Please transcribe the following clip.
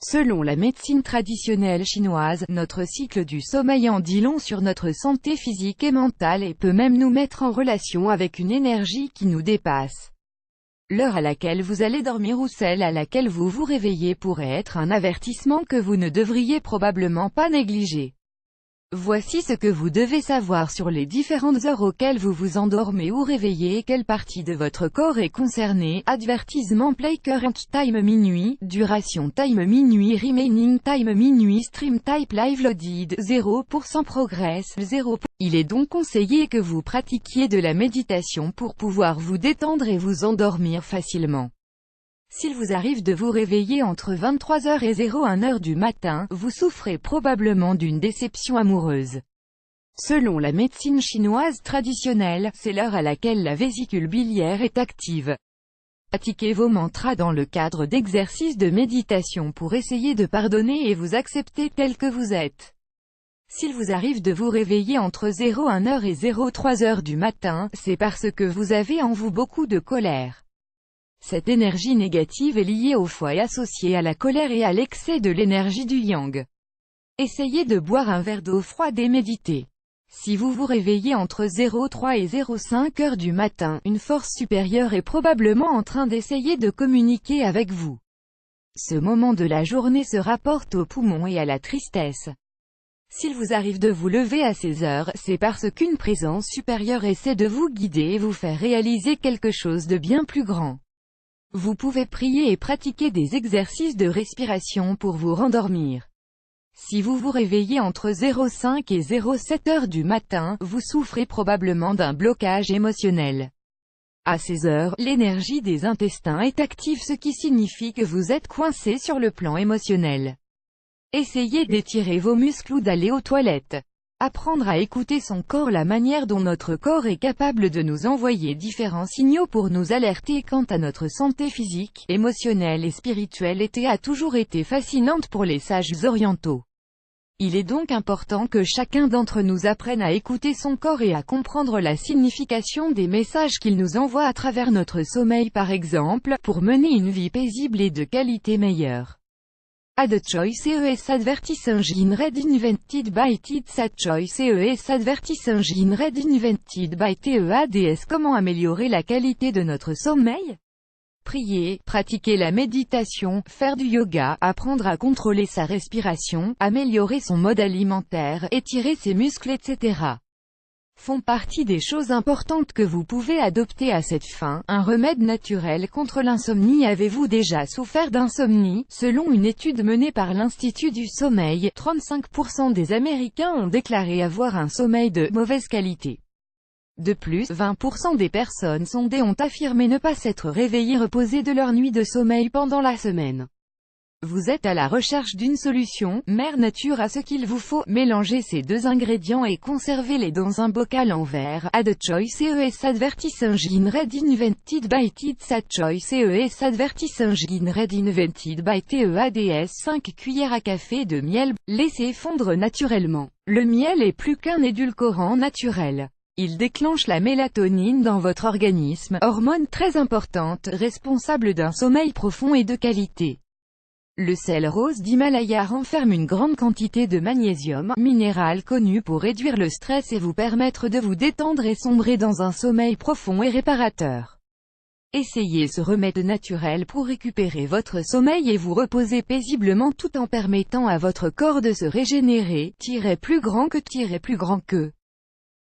Selon la médecine traditionnelle chinoise, notre cycle du sommeil en dit long sur notre santé physique et mentale et peut même nous mettre en relation avec une énergie qui nous dépasse. L'heure à laquelle vous allez dormir ou celle à laquelle vous vous réveillez pourrait être un avertissement que vous ne devriez probablement pas négliger. Voici ce que vous devez savoir sur les différentes heures auxquelles vous vous endormez ou réveillez et quelle partie de votre corps est concernée. Advertisement: play current time minuit, duration time minuit, remaining time minuit, stream type live loaded, 0% progress, 0%. Il est donc conseillé que vous pratiquiez de la méditation pour pouvoir vous détendre et vous endormir facilement. S'il vous arrive de vous réveiller entre 23h et 01h du matin, vous souffrez probablement d'une déception amoureuse. Selon la médecine chinoise traditionnelle, c'est l'heure à laquelle la vésicule biliaire est active. Pratiquez vos mantras dans le cadre d'exercices de méditation pour essayer de pardonner et vous accepter tel que vous êtes. S'il vous arrive de vous réveiller entre 01h et 03h du matin, c'est parce que vous avez en vous beaucoup de colère. Cette énergie négative est liée au foie et associée à la colère et à l'excès de l'énergie du yang. Essayez de boire un verre d'eau froide et méditez. Si vous vous réveillez entre 03 et 05 heures du matin, une force supérieure est probablement en train d'essayer de communiquer avec vous. Ce moment de la journée se rapporte aux poumons et à la tristesse. S'il vous arrive de vous lever à ces heures, c'est parce qu'une présence supérieure essaie de vous guider et vous faire réaliser quelque chose de bien plus grand. Vous pouvez prier et pratiquer des exercices de respiration pour vous rendormir. Si vous vous réveillez entre 05 et 07 heures du matin, vous souffrez probablement d'un blocage émotionnel. À ces heures, l'énergie des intestins est active, ce qui signifie que vous êtes coincé sur le plan émotionnel. Essayez d'étirer vos muscles ou d'aller aux toilettes. Apprendre à écouter son corps. La manière dont notre corps est capable de nous envoyer différents signaux pour nous alerter quant à notre santé physique, émotionnelle et spirituelle a toujours été fascinante pour les sages orientaux. Il est donc important que chacun d'entre nous apprenne à écouter son corps et à comprendre la signification des messages qu'il nous envoie à travers notre sommeil, par exemple, pour mener une vie paisible et de qualité meilleure. Ad choice ES advertis engine red invented by TEADS. Choice ES advertis engine red invented by TEADS. Comment améliorer la qualité de notre sommeil? Prier, pratiquer la méditation, faire du yoga, apprendre à contrôler sa respiration, améliorer son mode alimentaire, étirer ses muscles, etc. font partie des choses importantes que vous pouvez adopter à cette fin. Un remède naturel contre l'insomnie. Avez-vous déjà souffert d'insomnie? Selon une étude menée par l'Institut du sommeil, 35% des Américains ont déclaré avoir un sommeil de mauvaise qualité. De plus, 20% des personnes sondées ont affirmé ne pas s'être réveillées reposées de leur nuit de sommeil pendant la semaine. Vous êtes à la recherche d'une solution, Mère Nature a ce qu'il vous faut. Mélangez ces deux ingrédients et conservez-les dans un bocal en verre. Ad choice ES advertis engine red invented by TEADS. Ad choice ES advertis engine red invented by TEADS. 5 cuillères à café de miel. Laissez fondre naturellement. Le miel est plus qu'un édulcorant naturel. Il déclenche la mélatonine dans votre organisme, hormone très importante, responsable d'un sommeil profond et de qualité. Le sel rose d'Himalaya renferme une grande quantité de magnésium, minéral connu pour réduire le stress et vous permettre de vous détendre et sombrer dans un sommeil profond et réparateur. Essayez ce remède naturel pour récupérer votre sommeil et vous reposer paisiblement tout en permettant à votre corps de se régénérer. Plus grand que.